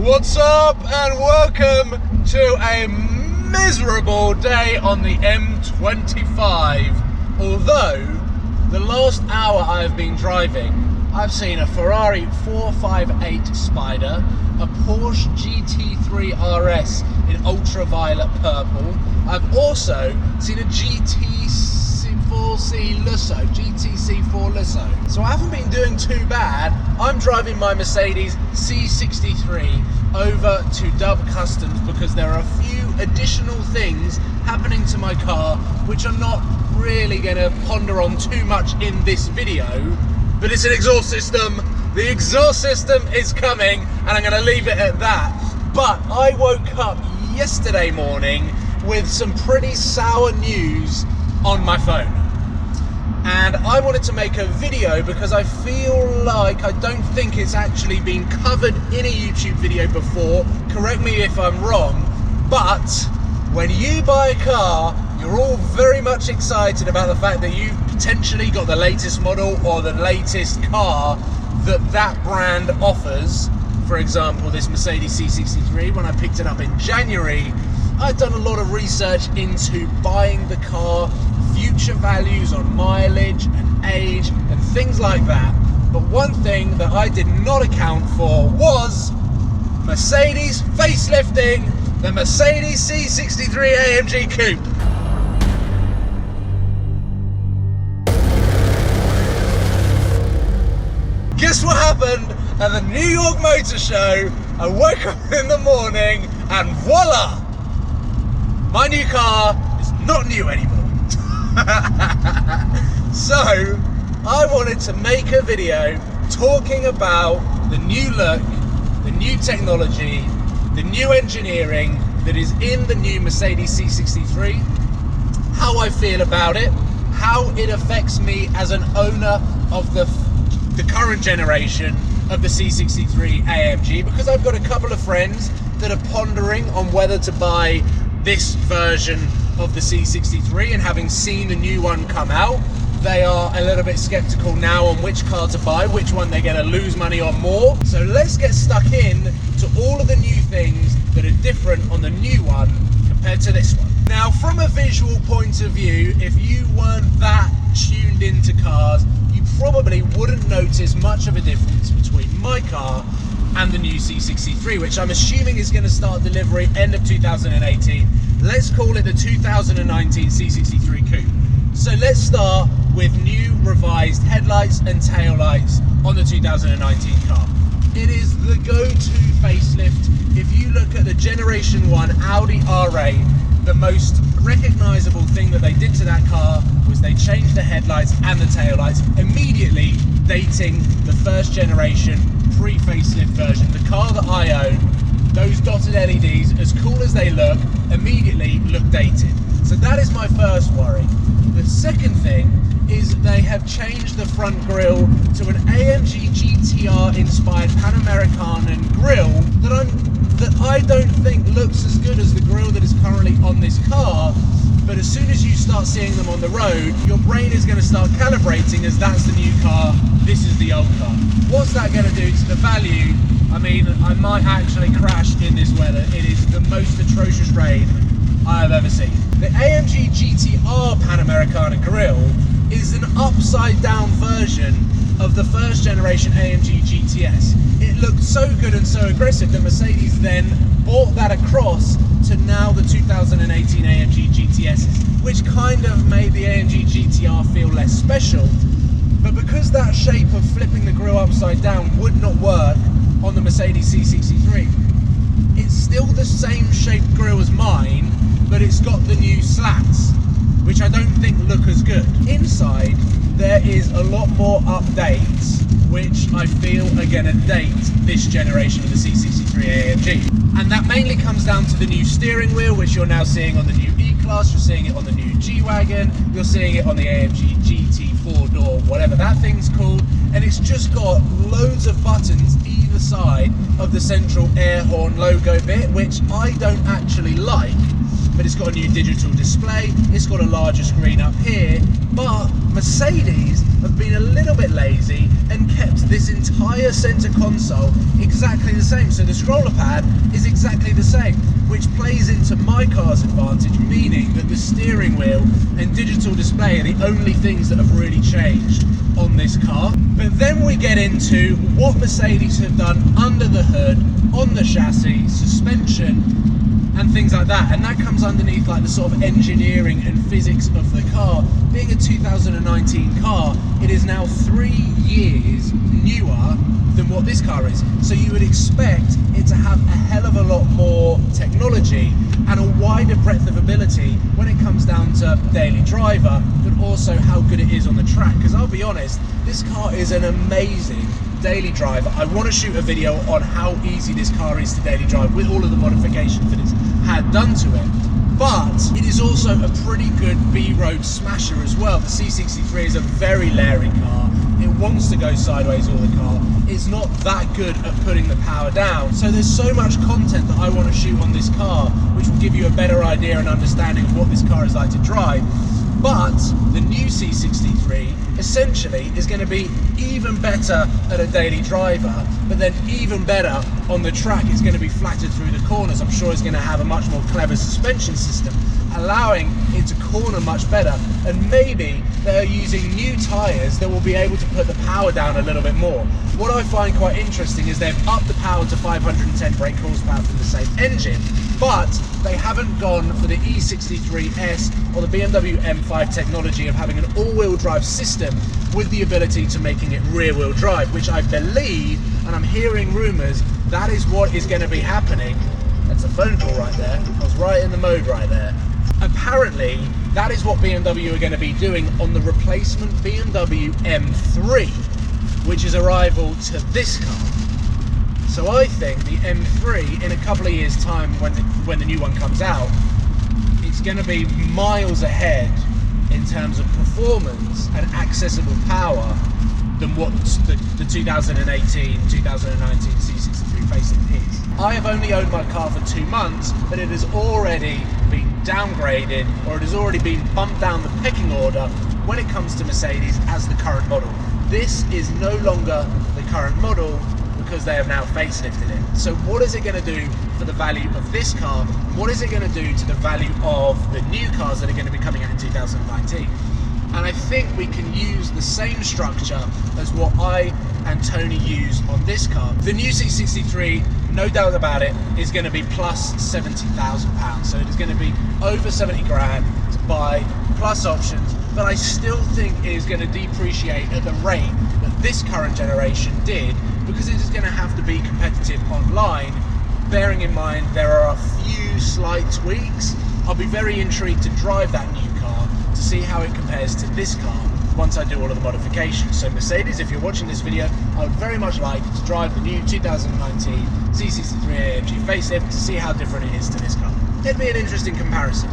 What's up and welcome to a miserable day on the M25. Although the last hour I've been driving, I've seen a Ferrari 458 Spider, a Porsche GT3 RS in ultraviolet purple. I've also seen a GTC4 Lusso. So I haven't been doing too bad. I'm driving my Mercedes C63 over to Dub Customs because there are a few additional things happening to my car which I'm not really going to ponder on too much in this video, but it's an exhaust system. The exhaust system is coming and I'm going to leave it at that. But I woke up yesterday morning with some pretty sour news on my phone. And I wanted to make a video because I feel like I don't think it's actually been covered in a YouTube video before. Correct me if I'm wrong, but when you buy a car, you're all very much excited about the fact that you potentially got the latest model or the latest car that brand offers. For example, this Mercedes C63, when I picked it up in January, I'd done a lot of research into buying the car, future values on mileage and age and things like that. But one thing that I did not account for was Mercedes facelifting the Mercedes C63 Amg Coupe. Guess what happened at the New York Motor Show? I woke up in the morning and voila! My new car is not new anymore. So, I wanted to make a video talking about the new look, the new technology, the new engineering that is in the new Mercedes C63, how I feel about it, how it affects me as an owner of the current generation of the C63 Amg, because I've got a couple of friends that are pondering on whether to buy this version of the C63, and having seen the new one come out, they are a little bit skeptical now on which car to buy, which one they're going to lose money on more. So let's get stuck in to all of the new things that are different on the new one compared to this one. Now, from a visual point of view, if you weren't that tuned into cars, you probably wouldn't notice much of a difference between my car and the new C63, which I'm assuming is going to start delivery end of 2018. Let's call it the 2019 C63 Coupe. So let's start with new revised headlights and taillights on the 2019 car. It is the go-to facelift. If you look at the Generation 1 Audi R8, the most recognizable thing that they did to that car was they changed the headlights and the taillights, immediately dating the first generation pre-facelift version. The car that I own, those dotted LEDs, as cool as they look, immediately look dated. So that is my first worry. The second thing is they have changed the front grille to an AMG GTR inspired Pan-American grille that I don't think looks as good as the grille that is currently on this car. But as soon as you start seeing them on the road, your brain is going to start calibrating as that's the new car, this is the old car. What's that going to do to the value? I mean, I might actually crash in this weather. It is the most atrocious rain I have ever seen. The AMG GTR Pan-American grille is an upside down version of the first generation AMG GTS. It looked so good and so aggressive that Mercedes then brought that across to now the 2018 AMG GTSs, which kind of made the AMG GTR feel less special. But because that shape of flipping the grille upside down would not work on the Mercedes C63, it's still the same shaped grille as mine, but it's got the new slats, which I don't think look as good. Inside, there is a lot more updates, which I feel are going to date this generation of the C63 Amg. And that mainly comes down to the new steering wheel, which you're now seeing on the new E-Class, you're seeing it on the new G-Wagon, you're seeing it on the AMG GT 4-door, whatever that thing's called, and it's just got loads of buttons either side of the central air horn logo bit, which I don't actually like, but it's got a new digital display, it's got a larger screen up here, but Mercedes have been a little bit lazy and kept this entire center console exactly the same. So the scroller pad is exactly the same, which plays into my car's advantage, meaning that the steering wheel and digital display are the only things that have really changed on this car. But then we get into what Mercedes have done under the hood, on the chassis, suspension, and things like that, and that comes underneath like the sort of engineering and physics of the car. Being a 2019 car, it is now 3 years newer than what this car is, so you would expect it to have a hell of a lot more technology and a wider breadth of ability when it comes down to daily driver, but also how good it is on the track. Because I'll be honest, this car is an amazing daily driver. I want to shoot a video on how easy this car is to daily drive with all of the modifications that it's had done to it, but it is also a pretty good B-road smasher as well. The C63 is a very leery car. It wants to go sideways all the car. It's not that good at putting the power down. So there's so much content that I want to shoot on this car, which will give you a better idea and understanding of what this car is like to drive. But the new C63 essentially is going to be even better at a daily driver, but then even better on the track. It's going to be flattered through the corners. I'm sure it's going to have a much more clever suspension system, allowing it to corner much better. And maybe they're using new tyres that will be able to put the power down a little bit more. What I find quite interesting is they've upped the power to 510 brake horsepower from the same engine, but they haven't gone for the E63S or the BMW M5 technology of having an all-wheel drive system with the ability to making it rear-wheel drive, which I believe, and I'm hearing rumours, that is what is going to be happening. That's a phone call right there. I was right in the mode right there. Apparently, that is what BMW are going to be doing on the replacement BMW M3, which is arrival to this car. So I think the M3, in a couple of years' time, when the new one comes out, it's going to be miles ahead in terms of performance and accessible power than what the 2018, 2019 C63 facelift is. I have only owned my car for 2 months, but it has already been downgraded, or it has already been bumped down the pecking order when it comes to Mercedes as the current model. This is no longer the current model because they have now facelifted it. So what is it going to do for the value of this car? What is it going to do to the value of the new cars that are going to be coming out in 2019? And I think we can use the same structure as what I and Tony used on this car. The new C63, no doubt about it, is going to be plus £70,000. So it is going to be over 70 grand to buy, plus options, but I still think it is going to depreciate at the rate that this current generation did, because it is going to have to be competitive online, bearing in mind there are a few slight tweaks. I'll be very intrigued to drive that new car to see how it compares to this car once I do all of the modifications. So Mercedes, if you're watching this video, I would very much like to drive the new 2019 C63 Amg facelift to see how different it is to this car. It'd be an interesting comparison.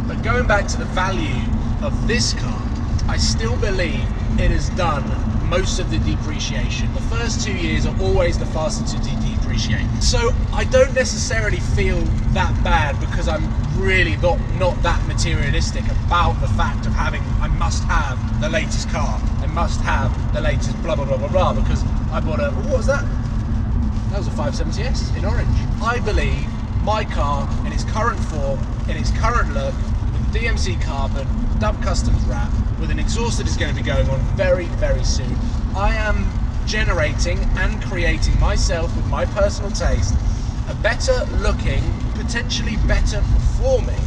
But going back to the value of this car, I still believe it has done most of the depreciation. The first 2 years are always the fastest to depreciate. So I don't necessarily feel that bad, because I'm really not that materialistic about the fact of having, I must have the latest car, I must have the latest blah blah blah blah blah, because I bought a, what was that? That was a 570S in orange. I believe my car in its current form, in its current look, with DMC carbon, dub customs wrap, with an exhaust that is going to be going on very, very soon, I am generating and creating myself, with my personal taste, a better looking, potentially better performing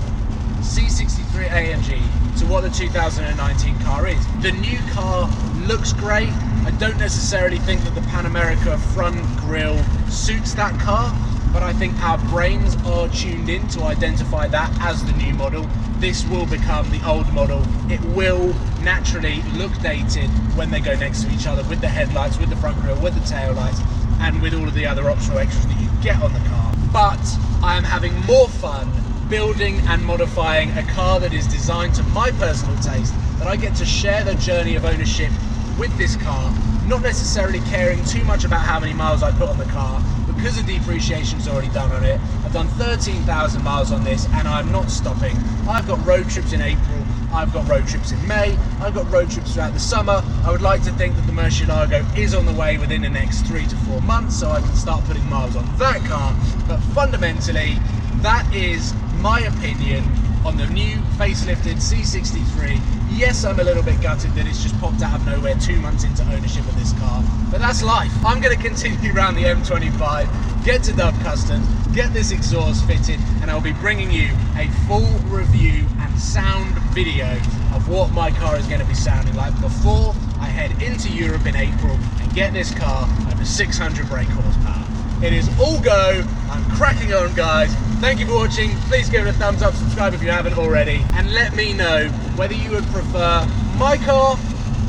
C63 Amg to what the 2019 car is. The new car looks great. I don't necessarily think that the Pan America front grille suits that car, but I think our brains are tuned in to identify that as the new model. This will become the old model. It will naturally look dated when they go next to each other, with the headlights, with the front grille, with the tail lights, and with all of the other optional extras that you get on the car. But I am having more fun building and modifying a car that is designed to my personal taste, that I get to share the journey of ownership with this car, not necessarily caring too much about how many miles I put on the car, because because the depreciation's already done on it. I've done 13,000 miles on this and I'm not stopping. I've got road trips in April, I've got road trips in May, I've got road trips throughout the summer. I would like to think that the Murcielago is on the way within the next 3 to 4 months, so I can start putting miles on that car. But fundamentally, that is my opinion on the new facelifted C63. Yes, I'm a little bit gutted that it's just popped out of nowhere 2 months into ownership of this car, but that's life. I'm going to continue around the M25, get to Dub Customs, get this exhaust fitted, and I'll be bringing you a full review and sound video of what my car is going to be sounding like before I head into Europe in April and get this car over 600 brake horsepower. It is all go. I'm cracking on, guys. Thank you for watching. Please give it a thumbs up, subscribe if you haven't already, and let me know whether you would prefer my car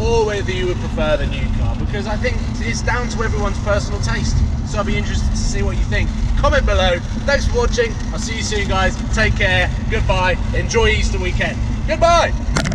or whether you would prefer the new car, because I think it's down to everyone's personal taste. So I'll be interested to see what you think. Comment below. Thanks for watching. I'll see you soon, guys. Take care. Goodbye. Enjoy Easter weekend. Goodbye.